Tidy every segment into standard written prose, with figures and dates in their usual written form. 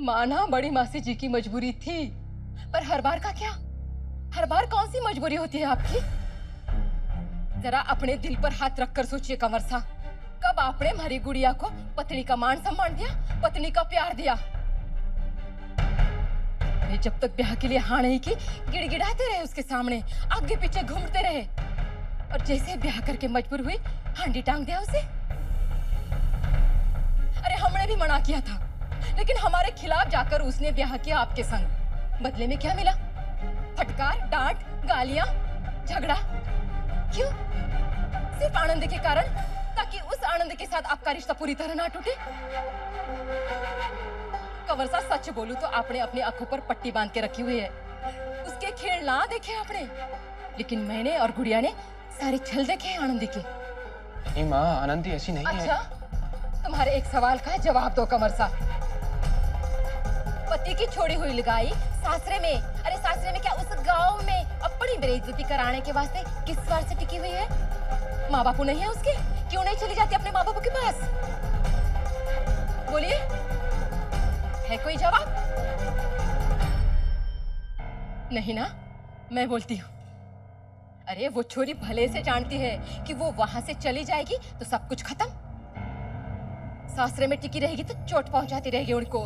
माना बड़ी मासी जी की मजबूरी थी, पर हर बार का क्या? हर बार कौन सी मजबूरी होती है आपकी? जरा अपने दिल पर हाथ रखकर सोचिए कंवर सा, कब आपने हमारी गुड़िया को पत्नी का मान सम्मान दिया, पत्नी का प्यार दिया? वे जब तक ब्याह के लिए हाँ नहीं की, गिड़गिड़ाते रहे उसके सामने, आगे पीछे घूमते रहे, और जैसे ब्याह करके मजबूर हुई, हांडी टांग दिया उसे। अरे हमने भी मना किया था, लेकिन हमारे खिलाफ जाकर उसने ब्याह किया आपके संग। बदले में क्या मिला? फटकार, डांट, गालियां, झगड़ा। क्यों? सिर्फ आनंद के कारण, ताकि उस आनंद के साथ आपका रिश्ता पूरी तरह ना टूटे। कंवर सा, सच बोलूं तो आपने अपनी आंखों पर पट्टी बांध के रखी हुई है, उसके खेल ना देखे आपने, लेकिन मैंने और गुड़िया ने सारे छल देखे हैं आनंदी के। नहीं माँ, आनंदी ऐसी नहीं है। अच्छा, तुम्हारे एक सवाल का जवाब दो कंवर सा। पति की छोड़ी हुई लगाई सासरे में, अरे सासरे में क्या, उस गांव में अपनी बेइज्जती कराने के वास्ते किस स्वार्थ से टिकी हुई है? माँ बापू नहीं है उसके? क्यों नहीं चली जाती अपने माँ बापू के पास? बोलिए, है कोई जवाब? नहीं ना? मैं बोलती हूँ। अरे वो छोरी भले से जानती है कि वो वहां से चली जाएगी तो सब कुछ खत्म। सासरे में टिकी रहेगी तो चोट पहुंचाती रहेगी उनको,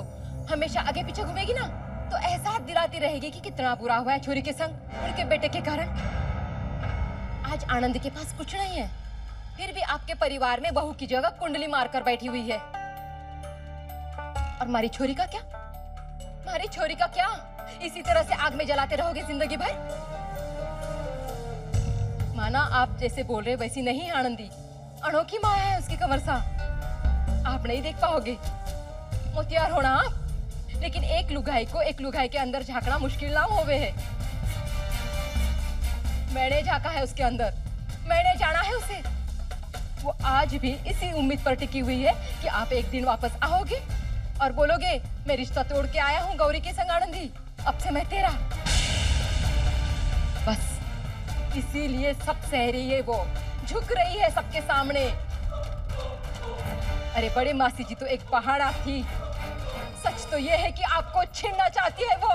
हमेशा आगे पीछे घूमेगी ना तो एहसास दिलाती रहेगी कि कितना बुरा हुआ है छोरी के संग, उनके बेटे के कारण। आज आनंद के पास कुछ नहीं है, फिर भी आपके परिवार में बहू की जगह कुंडली मारकर बैठी हुई है। और हमारी छोरी का क्या? हमारी छोरी का क्या? इसी तरह से आग में जलाते रहोगे जिंदगी भर? माना आप जैसे बोल रहे वैसी नहीं आनंदी, अनोखी माँ है उसकी कंवर सा, आप नहीं देख पाओगे। मोतियार होना आप, लेकिन एक लुगाई को एक लुगाई के अंदर झांकना मुश्किल ना होवे है। मैंने झांका है उसके अंदर, मैंने जाना है उसे। वो आज भी इसी उम्मीद पर टिकी हुई है कि आप एक दिन वापस आओगे और बोलोगे, मैं रिश्ता तोड़ के आया हूँ गौरी के संग आनंदी, अब से मैं तेरा। बस इसीलिए सब सह रही है, वो झुक रही है सबके सामने। अरे बड़े मासी जी तो एक पहाड़ा थी, सच तो ये है कि आपको छीनना चाहती है वो,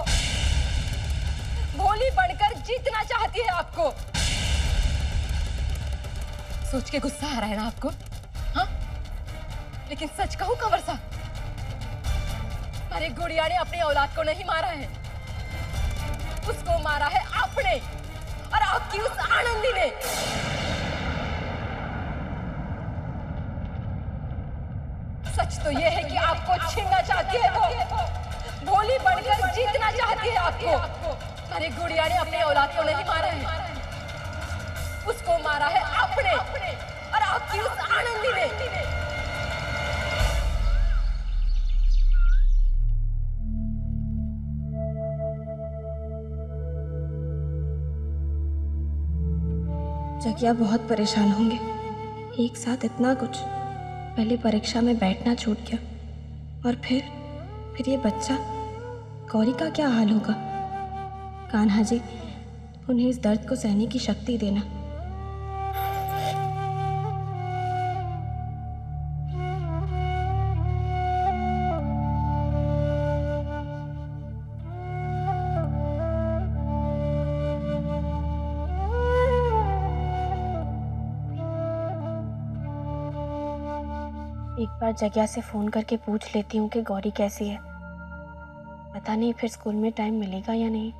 भोली बनकर जीतना चाहती है आपको। सोच के गुस्सा आ रहा है ना आपको? हाँ, लेकिन सच कहूं कंवर सा, हमारी गुड़िया ने अपनी औलाद को नहीं मारा है, उसको मारा है आपने और आपकी उस आनंदी ने। सच तो ये है कि आपको छीनना चाहती है वो, भोली बनकर जीतना चाहती है आपको। हमारी गुड़िया ने अपनी औलाद को नहीं मारा है, उसको मारा है आपने और आपकी उस आनंदी ने। जगिया बहुत परेशान होंगे, एक साथ इतना कुछ। पहले परीक्षा में बैठना छूट गया, और फिर ये बच्चा, गौरी का क्या हाल होगा? कान्हा जी, उन्हें इस दर्द को सहने की शक्ति देना। एक बार जगिया से फ़ोन करके पूछ लेती हूँ कि गौरी कैसी है। पता नहीं फिर स्कूल में टाइम मिलेगा या नहीं।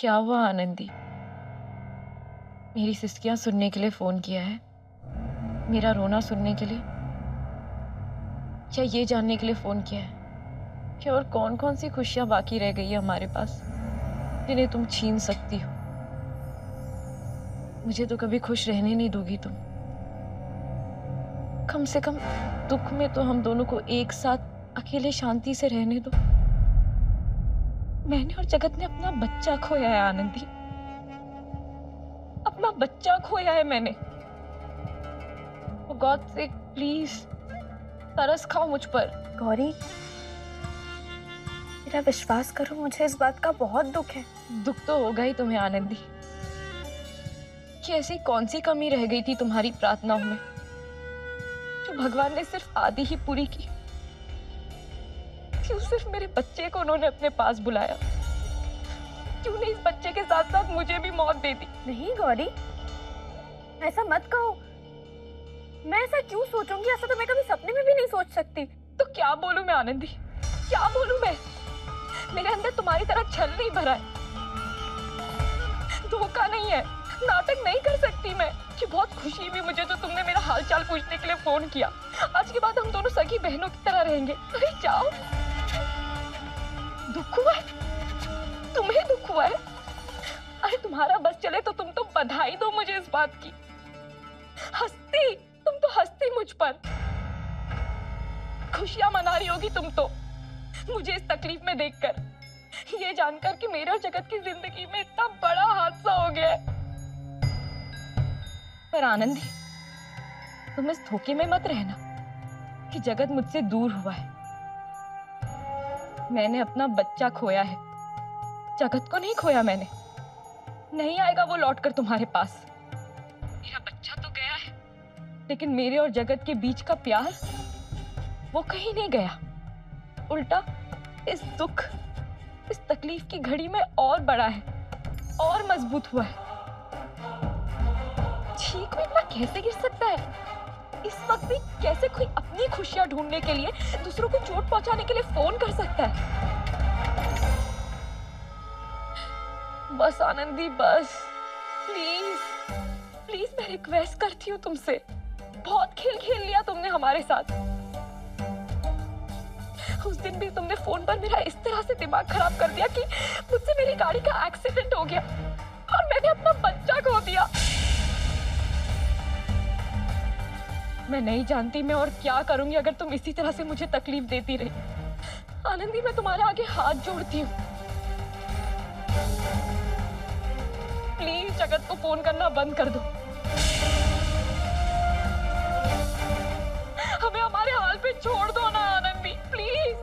क्या हुआ आनंदी? मेरी सिसकियां सुनने के लिए फोन किया है? मेरा रोना सुनने के लिए? या ये जानने के लिए फोन किया है कि और कौन कौन सी खुशियां बाकी रह गई है हमारे पास जिन्हें तुम छीन सकती हो? मुझे तो कभी खुश रहने नहीं दोगी तुम। कम से कम दुख में तो हम दोनों को एक साथ अकेले शांति से रहने दो। मैंने और जगत ने अपना बच्चा खोया है आनंदी, अपना बच्चा खोया है मैंने। For God's sake, प्लीज तरस खाओ मुझ पर। गौरी, मेरा विश्वास करो, मुझे इस बात का बहुत दुख है। दुख तो होगा ही तुम्हें आनंदी, कि ऐसी कौन सी कमी रह गई थी तुम्हारी प्रार्थनाओं में जो भगवान ने सिर्फ आधी ही पूरी की? क्यों सिर्फ मेरे बच्चे को उन्होंने अपने पास बुलाया? क्यों नहीं इस बच्चे के साथ साथ मुझे भी मौत दे दी? नहीं गौरी, ऐसा मत कहो। मैं ऐसा क्यों सोचूंगी? ऐसा तो मैं कभी सपने में भी नहीं सोच सकती। तो क्या बोलूं मैं आनंदी, क्या बोलूं मैं? मेरे अंदर तुम्हारी तरह छल नहीं भरा है, धोखा नहीं है, नाटक नहीं कर सकती मैं कि बहुत खुशी हुई मुझे जो तुमने मेरा हालचाल पूछने के लिए फोन किया। आज के बाद हम दोनों सगी बहनों की तरह रहेंगे। अरे जाओ। दुख हुआ है? तुम्हें दुख हुआ है? अरे तुम्हारा बस चले तो तुम तो बधाई दो मुझे इस बात की। हंसती, तुम तो हंसती मुझ पर, खुशियां मना रही होगी तुम तो मुझे इस तकलीफ में देखकर, ये जानकर कि मेरे और जगत की जिंदगी में इतना बड़ा हादसा हो गया है। पर आनंदी, तुम इस धोखे में मत रहना कि जगत मुझसे दूर हुआ है। मैंने अपना बच्चा खोया है, जगत को नहीं खोया मैंने। नहीं आएगा वो लौटकर तुम्हारे पास। मेरा बच्चा तो गया है, लेकिन मेरे और जगत के बीच का प्यार वो कहीं नहीं गया। उल्टा इस दुख, इस तकलीफ की घड़ी में और बड़ा है, और मजबूत हुआ है। ठीक में इतना कैसे गिर सकता है? इस वक्त भी कैसे कोई अपनी खुशियां ढूंढने के लिए दूसरों को चोट पहुंचाने के लिए फोन कर सकता है? बस आनंदी, बस प्लीज प्लीज, मैं रिक्वेस्ट करती हूँ तुमसे। बहुत खेल खेल लिया तुमने हमारे साथ। उस दिन भी तुमने फोन पर मेरा इस तरह से दिमाग खराब कर दिया कि मुझसे मेरी गाड़ी का एक्सीडेंट हो गया और मैंने अपना बच्चा खो दिया। मैं नहीं जानती मैं और क्या करूंगी अगर तुम इसी तरह से मुझे तकलीफ देती रही। आनंदी, मैं तुम्हारे आगे हाथ जोड़ती हूँ, प्लीज जगत को फोन करना बंद कर दो। हमें हमारे हाल पे छोड़ दो ना आनंदी, प्लीज।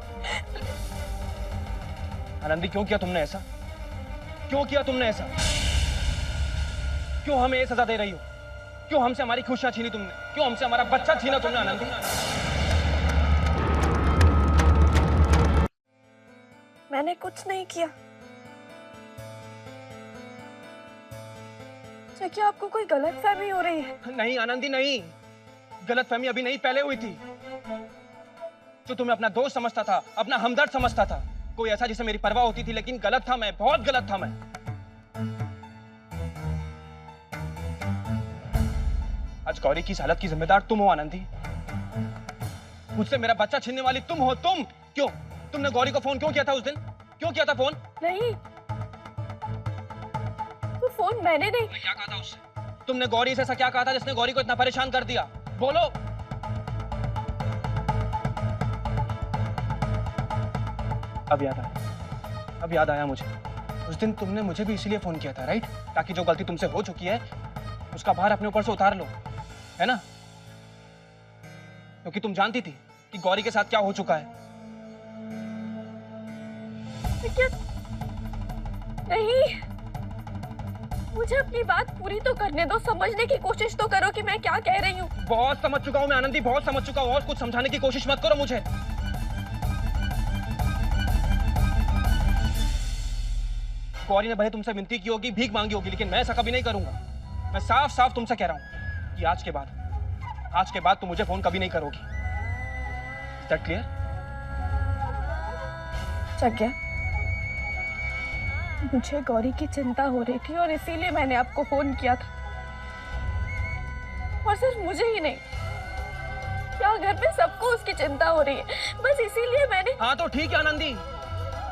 आनंदी, क्यों किया तुमने ऐसा? क्यों किया तुमने ऐसा? क्यों हमें ये सजा दे रही हो? क्यों हमसे हमारी खुशियां छीनी तुमने? क्यों हमसे हमारा बच्चा छीना तुमने आनंदी? मैंने कुछ नहीं किया। क्या आपको कोई गलतफहमी हो रही है? नहीं आनंदी, नहीं। गलतफहमी अभी नहीं, पहले हुई थी। जो तुम्हें अपना दोस्त समझता था, अपना हमदर्द समझता था, कोई ऐसा जिसे मेरी परवाह होती थी, लेकिन गलत था मैं, बहुत गलत था मैं। आज गौरी की इस हालत की जिम्मेदार तुम हो आनंदी। मुझसे मेरा बच्चा छीनने वाली तुम हो, तुम। क्यों? तुमने गौरी को फोन क्यों किया था उस दिन? क्यों किया था फोन? नहीं, वो फोन मैंने नहीं। क्या कहा था उससे? तुमने गौरी से ऐसा क्या कहा था जिसने गौरी को इतना परेशान कर दिया? बोलो। अब याद आया, अब याद आया मुझे। उस दिन तुमने मुझे भी इसीलिए फोन किया था, राइट? ताकि जो गलती तुमसे हो चुकी है उसका भार अपने ऊपर से उतार लो, है ना? क्योंकि तुम जानती थी कि गौरी के साथ क्या हो चुका है। क्या? नहीं, मुझे अपनी बात पूरी तो करने दो, समझने की कोशिश तो करो कि मैं क्या कह रही हूँ। बहुत समझ चुका हूँ मैं आनंदी, बहुत समझ चुका हूँ, और कुछ समझाने की कोशिश मत करो मुझे। गौरी ने भले तुमसे विनती की होगी, भीख मांगी होगी, लेकिन मैं ऐसा कभी नहीं करूंगा। मैं साफ साफ तुमसे कह रहा हूँ कि आज के बाद तुम मुझे फोन कभी नहीं करोगी। Is that clear? जग्या, मुझे गौरी की चिंता हो रही थी और इसीलिए मैंने आपको फोन किया था। और सिर्फ मुझे ही नहीं, क्या घर में सबको उसकी चिंता हो रही है, बस इसीलिए मैंने। हाँ तो ठीक है आनंदी,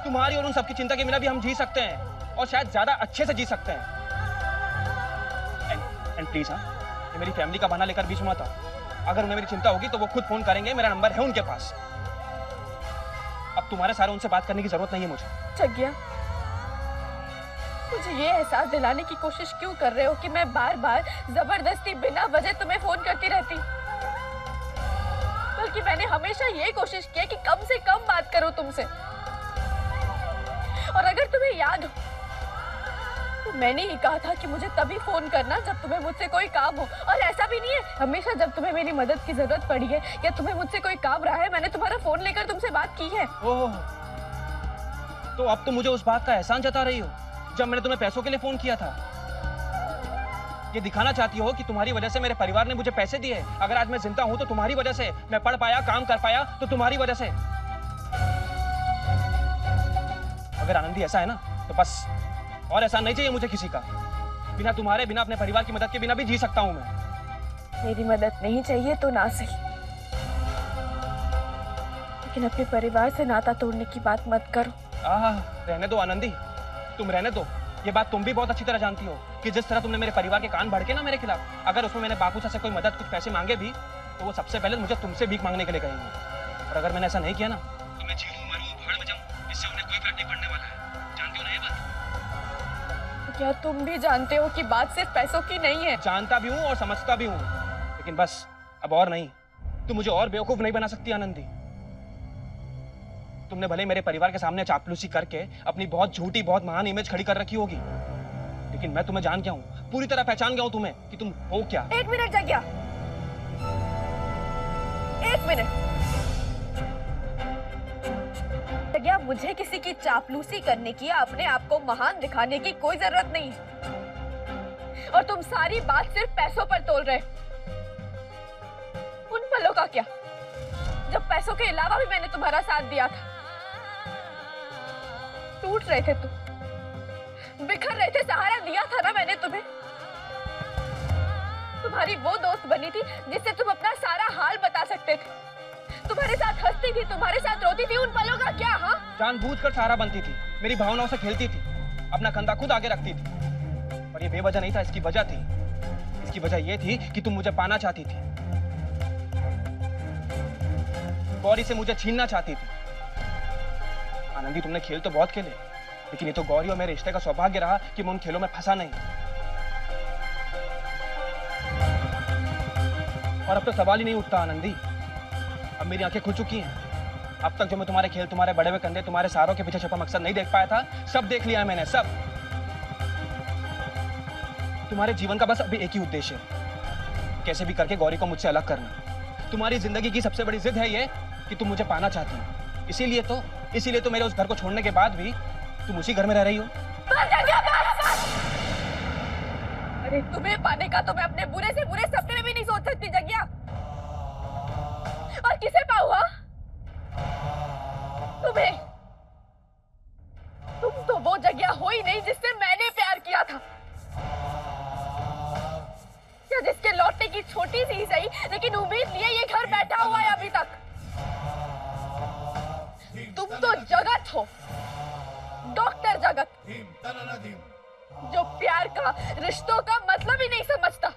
तुम्हारी और उन सबकी चिंता के बिना भी हम जी सकते हैं और शायद ज्यादा अच्छे से जी सकते हैं। एंड प्लीज हाँ, ये मेरी फैमिली का बहाना लेकर बीच में मत आओ। अगर उन्हें मेरी चिंता होगी तो वो खुद फोन करेंगे, मेरा नंबर है उनके पास। अब तुम्हारे सारे उनसे बात करने की जरूरत नहीं है मुझे। जग्या, मुझे ये एहसास दिलाने की कोशिश क्यों कर रहे हो कि मैं बार बार जबरदस्ती बिना वजह तुम्हें फोन करती रहती? बल्कि मैंने हमेशा ये कोशिश की कि कम से कम बात करो तुमसे। और अगर तुम्हें याद हो तो मैंने ही कहा था कि मुझे तभी फोन करना जब तुम्हें मुझसे कोई काम हो। और ऐसा भी नहीं है, हमेशा जब तुम्हें मेरी मदद की जरूरत पड़ी है या तुम्हें मुझसे कोई काम रहा है, मैंने तुम्हारा फोन लेकर तुमसे बात की है। ओह, तो अब तो मुझे उस बात का एहसान जता रही हो जब मैंने तुम्हें पैसों के लिए फोन किया था। ये दिखाना चाहती हो कि तुम्हारी वजह से मेरे परिवार ने मुझे पैसे दिए। अगर आज मैं जिंदा हूं तो तुम्हारी वजह से, मैं पढ़ पाया, काम कर पाया तो तुम्हारी वजह से। अगर आनंदी ऐसा है ना तो बस, और ऐसा नहीं चाहिए मुझे किसी का। बिना तुम्हारे, बिना अपने परिवार की मदद के बिना भी जी सकता हूं मैं। मेरी मदद नहीं चाहिए तो ना सही, लेकिन अपने परिवार से नाता तोड़ने की बात मत करो। रहने दो आनंदी, तुम रहने दो। ये बात तुम भी बहुत अच्छी तरह जानती हो कि जिस तरह तुमने मेरे परिवार के कान भड़के ना मेरे खिलाफ, अगर उसमें मैंने बापूसा से कोई मदद, कुछ पैसे मांगे भी तो वो सबसे पहले मुझे तुमसे भीख मांगने के लिए कहेंगे। और अगर मैंने ऐसा नहीं किया ना तो मैं जीऊं, मरूं, भाड़ में जाऊं, इससे उन्हें कोई फर्क नहीं पड़ने वाला है। जानती हो ना ये बात? तो क्या तुम भी जानते हो कि बात सिर्फ पैसों की नहीं है? जानता भी हूँ और समझता भी हूँ, लेकिन बस अब और नहीं। तुम मुझे और बेवकूफ नहीं बना सकती आनंदी। तुमने भले मेरे परिवार के सामने चापलूसी करके अपनी बहुत झूठी, बहुत महान इमेज खड़ी कर रखी होगी, लेकिन मैं तुम्हें जान गया हूं, पूरी तरह पहचान गया हूं तुम्हें कि तुम हो क्या। एक मिनट जग्या, एक मिनट जग्या, मुझे किसी की चापलूसी करने की या अपने आप को महान दिखाने की कोई जरूरत नहीं। और तुम सारी बात सिर्फ पैसों पर तोल रहे। उन पलों का क्या जब पैसों के अलावा भी मैंने तुम्हारा साथ दिया था? टूट रहे थे तुम, बिखर रहे थे, सहारा दिया था ना मैंने तुम्हें। तुम्हारी वो दोस्त बनी थी जिससे तुम अपना सारा हाल बता सकते थे। तुम्हारे साथ हंसती थी, तुम्हारे साथ रोती थी। उन पलों का क्या? हाँ, जानबूझकर सहारा बनती थी, मेरी भावनाओं से खेलती थी, अपना कंधा खुद आगे रखती थी। और ये बेवजह नहीं था, इसकी वजह थी। इसकी वजह ये थी कि तुम मुझे पाना चाहती थी, गौरी से मुझे छीनना चाहती थी। आनंदी, तुमने खेल तो बहुत खेले, लेकिन ये तो गौरी और मेरे रिश्ते का सौभाग्य रहा कि मैं उन खेलों में फंसा नहीं। और अब तो सवाल ही नहीं उठता आनंदी। अब मेरी आंखें खुल चुकी हैं। अब तक जो मैं तुम्हारे खेल, तुम्हारे बड़े हुए कंधे, तुम्हारे सहारों के पीछे छुपा मकसद नहीं देख पाया था, सब देख लिया है मैंने, सब। तुम्हारे जीवन का बस अभी एक ही उद्देश्य है, कैसे भी करके गौरी को मुझसे अलग करना। तुम्हारी जिंदगी की सबसे बड़ी जिद है ये कि तुम मुझे पाना चाहती हो। इसीलिए तो मेरे उस घर को छोड़ने के बाद भी तुम उसी घर में रह रही हो। अरे तुम्हें पाने का तो मैं अपने बुरे से बुरे सपने में भी नहीं सोच सकती जग्या। और किसे पाऊंगा? तुम्हें। तुम तो वो जग्या हो ही नहीं जिससे मैंने प्यार किया था, या जिसके लौटने की छोटी सी ही सही लेकिन उम्मीद लिए ये घर बैठा हुआ है अभी तक। तुम तो जगत हो, डॉक्टर जगत, जो प्यार का, रिश्तों का मतलब ही नहीं समझता।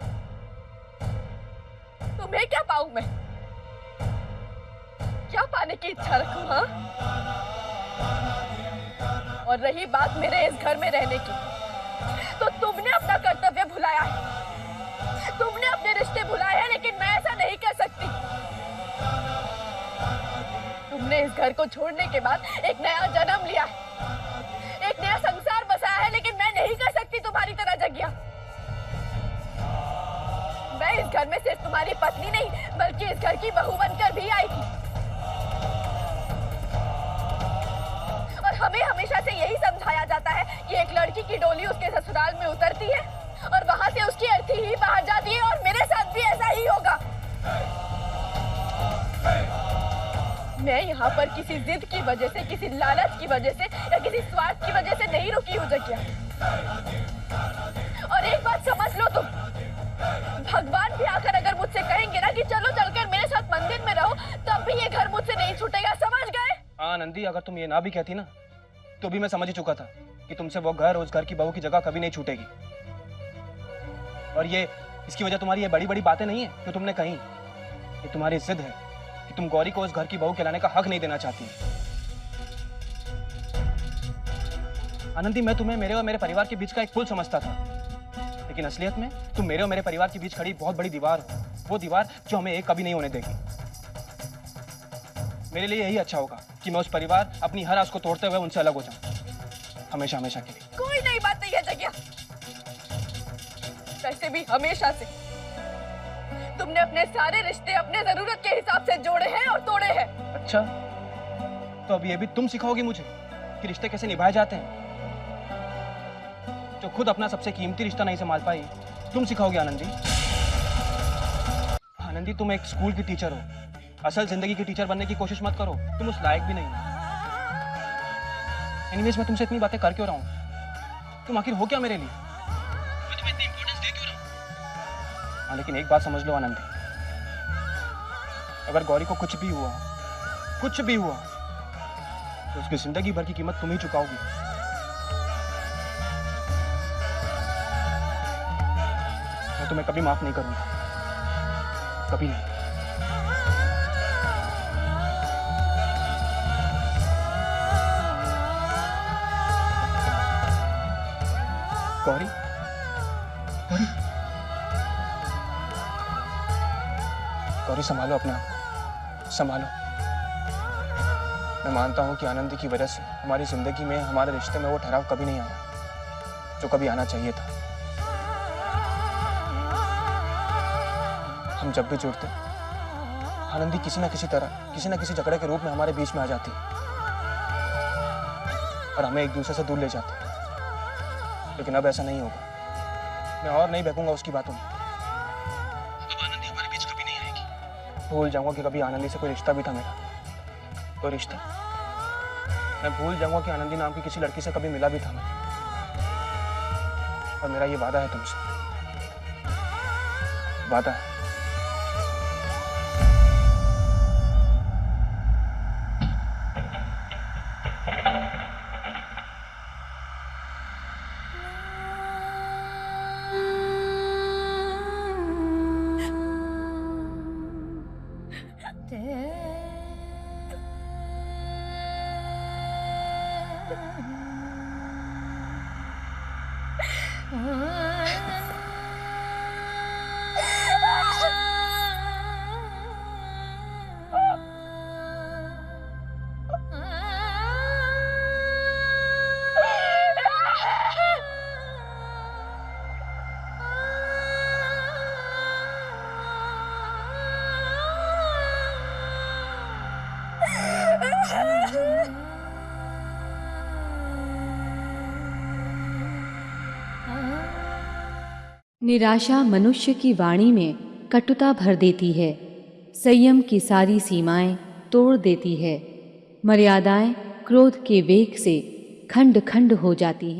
तुम्हें क्या पाऊं मैं? क्या पाने की इच्छा रखूं? हाँ? और रही बात मेरे इस घर में रहने की, तो तुमने अपना कर्तव्य भुलाया है, तुमने अपने रिश्ते भुलाए हैं, लेकिन मैं ऐसा नहीं कर सकती। तुमने इस घर को छोड़ने के बाद एक नया जन्म लिया है, एक नया संसार बसाया है, लेकिन मैं नहीं कर सकती तुम्हारी तरह जग्या। मैं इस घर में सिर्फ तुम्हारी पत्नी नहीं, बल्कि इस घर की बहू बनकर भी आई थी। और हमें हमेशा से यही समझाया जाता है कि एक लड़की की डोली उसके ससुराल में उतरती है और वहां से उसकी अर्थी ही बाहर जाती है, और मेरे साथ भी ऐसा ही होगा। मैं यहाँ पर किसी जिद की वजह से, किसी लालच की वजह से या किसी स्वार्थ की वजह से नहीं रुकी हूँ जकिया। और एक बात समझ लो तुम, भगवान भी आकर अगर मुझसे कहेंगे ना कि चलो चलकर मेरे साथ मंदिर में रहो, तब भी ये घर मुझसे नहीं छूटेगा, समझ गए? हाँ नंदी, अगर तुम ये ना भी कहती ना तो भी मैं समझ ही चुका था कि तुमसे वो घर, उस घर की बहू की जगह कभी नहीं छूटेगी। और ये इसकी वजह तुम्हारी ये बड़ी बड़ी बातें नहीं है जो तुमने कही। ये तुम्हारी जिद है कि तुम गौरी को उस घर की बहू कहलाने का हक नहीं देना चाहती। आनंदी, मैं तुम्हें मेरे और मेरे परिवार के बीच का एक पुल समझता था, लेकिन असलियत में तुम मेरे और मेरे परिवार के बीच खड़ी बहुत बड़ी दीवार हो। वो दीवार जो हमें एक कभी नहीं होने देगी। मेरे लिए यही अच्छा होगा कि मैं उस परिवार, अपनी हर आस को तोड़ते हुए उनसे अलग हो जाऊं, हमेशा हमेशा के लिए। कोई नई बात नहीं है जकिया। वैसे भी हमेशा से तुमने अपने सारे रिश्ते अपने जरूरत के हिसाब से जोड़े हैं और तोड़े हैं। अच्छा, तो अब ये भी तुम सिखाओगी मुझे कि रिश्ते कैसे निभाए जाते हैं? जो खुद अपना सबसे कीमती रिश्ता नहीं संभाल पाई, तुम सिखाओगी आनंदी? आनंदी, तुम एक स्कूल की टीचर हो, असल जिंदगी की टीचर बनने की कोशिश मत करो, तुम उस लायक भी नहीं हो। एनीवेज, मैं तुमसे इतनी बातें कर क्यों रहा हूं? तुम आखिर हो क्या मेरे लिए? मैं तुम्हें इतनी इंपॉर्टेंस दे क्यों रहा हूं? हाँ, लेकिन एक बात समझ लो आनंदी, अगर गौरी को कुछ भी हुआ तो उसकी जिंदगी भर की कीमत तुम ही चुकाओगी। मैं तुम्हें कभी माफ नहीं करूंगा, कभी नहीं। गौरी, गौरी, गौरी, संभालो अपने आप को, संभालो। मैं मानता हूं कि आनंदी की वजह से हमारी जिंदगी में, हमारे रिश्ते में वो ठहराव कभी नहीं आया जो कभी आना चाहिए था। हम जब भी जुड़ते, आनंदी किसी ना किसी तरह, किसी ना किसी झगड़े के रूप में हमारे बीच में आ जाती और हमें एक दूसरे से दूर ले जाती। लेकिन अब ऐसा नहीं होगा। मैं और नहीं बहकूंगा उसकी बातों में। अब आनंदी हमारे बीच कभी नहीं आएगी। भूल जाऊंगा कि कभी आनंदी से कोई रिश्ता भी था मेरा, कोई रिश्ता। मैं भूल जाऊंगा कि आनंदी नाम की किसी लड़की से कभी मिला भी था मैं। और मेरा ये वादा है तुमसे, वादा है। निराशा मनुष्य की वाणी में कटुता भर देती है, संयम की सारी सीमाएं तोड़ देती है, मर्यादाएं क्रोध के वेग से खंड खंड हो जाती हैं।